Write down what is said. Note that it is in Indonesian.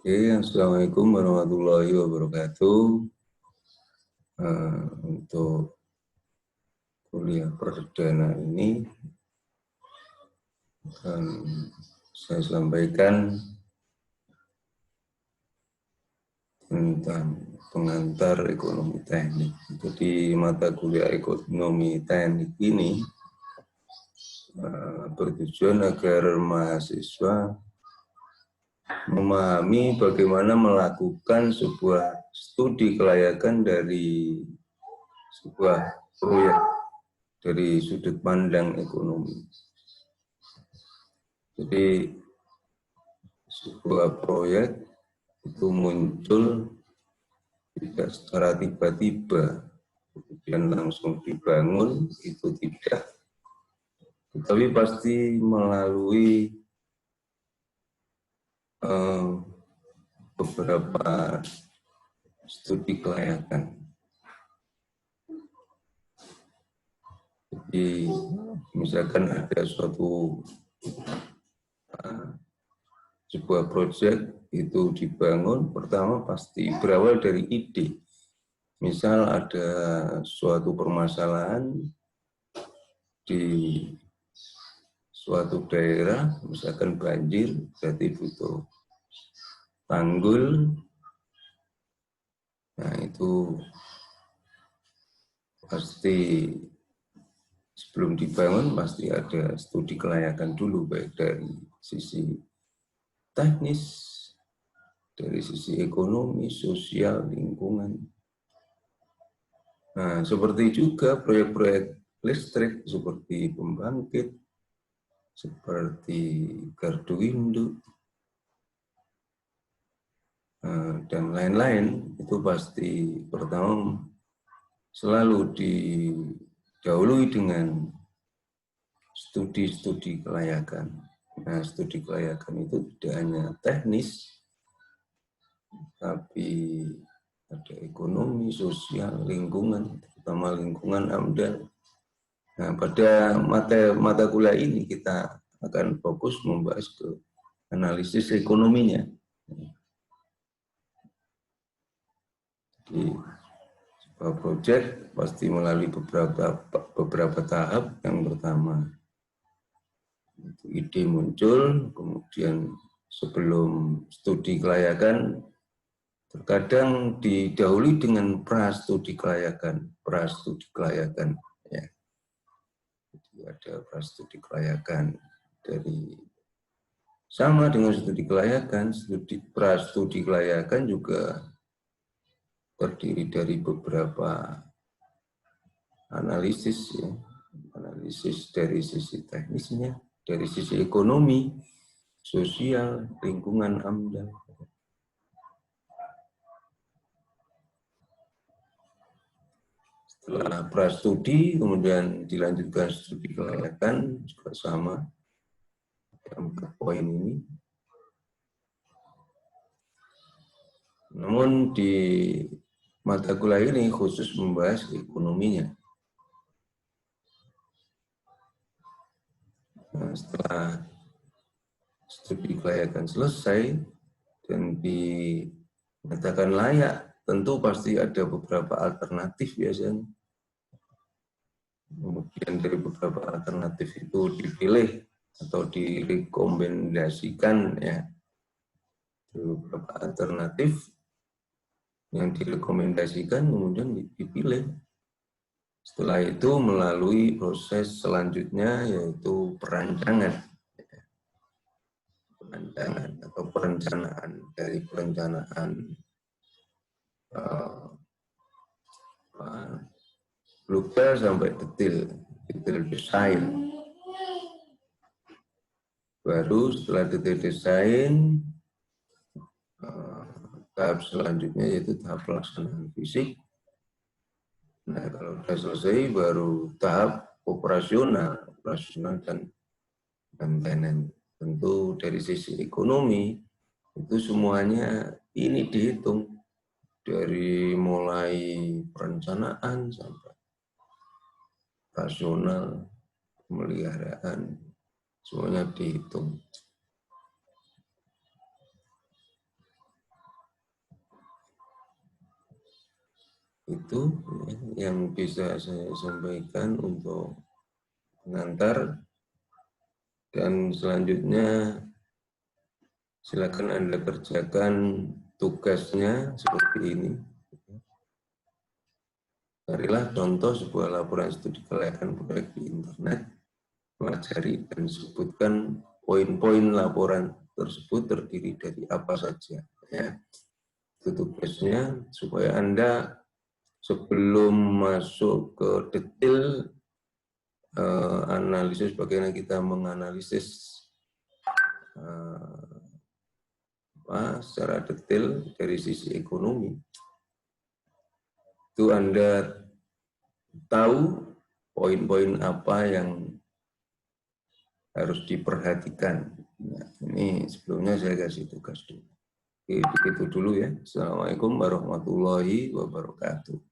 Oke, Assalamualaikum warahmatullahi wabarakatuh. Untuk kuliah perdana ini akan saya sampaikan tentang pengantar ekonomi teknik. Jadi mata kuliah ekonomi teknik ini bertujuan agar mahasiswa memahami bagaimana melakukan sebuah studi kelayakan dari sebuah proyek dari sudut pandang ekonomi. Jadi sebuah proyek itu muncul tidak secara tiba-tiba, kemudian langsung dibangun, itu tidak. Tetapi pasti melalui beberapa studi kelayakan. Jadi misalkan ada sebuah proyek itu dibangun, pertama pasti berawal dari ide. Misal ada suatu permasalahan di suatu daerah, misalkan banjir, berarti butuh tanggul. Nah, itu pasti sebelum dibangun pasti ada studi kelayakan dulu, baik dari sisi teknis, dari sisi ekonomi, sosial, lingkungan. Nah, seperti juga proyek-proyek listrik seperti pembangkit, seperti gardu induk, dan lain-lain, itu pasti pertama selalu didahului dengan studi-studi kelayakan. Nah, studi kelayakan itu tidak hanya teknis, tapi ada ekonomi, sosial, lingkungan, terutama lingkungan AMDAL. Nah, pada mata kuliah ini kita akan fokus membahas ke analisis ekonominya. Jadi, sebuah proyek pasti melalui beberapa tahap. Yang pertama, ide muncul, kemudian sebelum studi kelayakan, terkadang didahului dengan prastudi kelayakan. Ya. Jadi ada prastudi kelayakan dari sama dengan studi kelayakan, prastudi kelayakan juga terdiri dari beberapa analisis, ya. Analisis dari sisi teknisnya, dari sisi ekonomi, sosial, lingkungan AMDAL. Setelah prastudi, kemudian dilanjutkan studi kelayakan, juga sama, 4 poin ini. Namun di mata kuliah ini khusus membahas ekonominya. Nah, setelah studi kelayakan selesai dan dinyatakan layak, tentu pasti ada beberapa alternatif biasanya. Kemudian dari beberapa alternatif itu dipilih atau direkomendasikan, ya. Beberapa alternatif yang direkomendasikan kemudian dipilih. Setelah itu melalui proses selanjutnya, yaitu perancangan atau perencanaan, dari perencanaan global sampai detail desain. Baru setelah detail desain, tahap selanjutnya yaitu tahap pelaksanaan fisik. Nah, kalau sudah selesai baru tahap operasional dan maintenance. Tentu dari sisi ekonomi itu semuanya ini dihitung dari mulai perencanaan sampai rasional, pemeliharaan, semuanya dihitung. Itu yang bisa saya sampaikan untuk pengantar, dan selanjutnya silakan Anda kerjakan tugasnya seperti ini. Carilah contoh sebuah laporan studi kelayakan proyek di internet, pelajari dan sebutkan poin-poin laporan tersebut terdiri dari apa saja. Ya. Itu tugasnya supaya Anda sebelum masuk ke detail analisis, bagaimana kita menganalisis secara detail dari sisi ekonomi, itu Anda tahu poin-poin apa yang harus diperhatikan. Nah, ini sebelumnya saya kasih tugas dulu. Oke, begitu dulu ya. Assalamualaikum warahmatullahi wabarakatuh.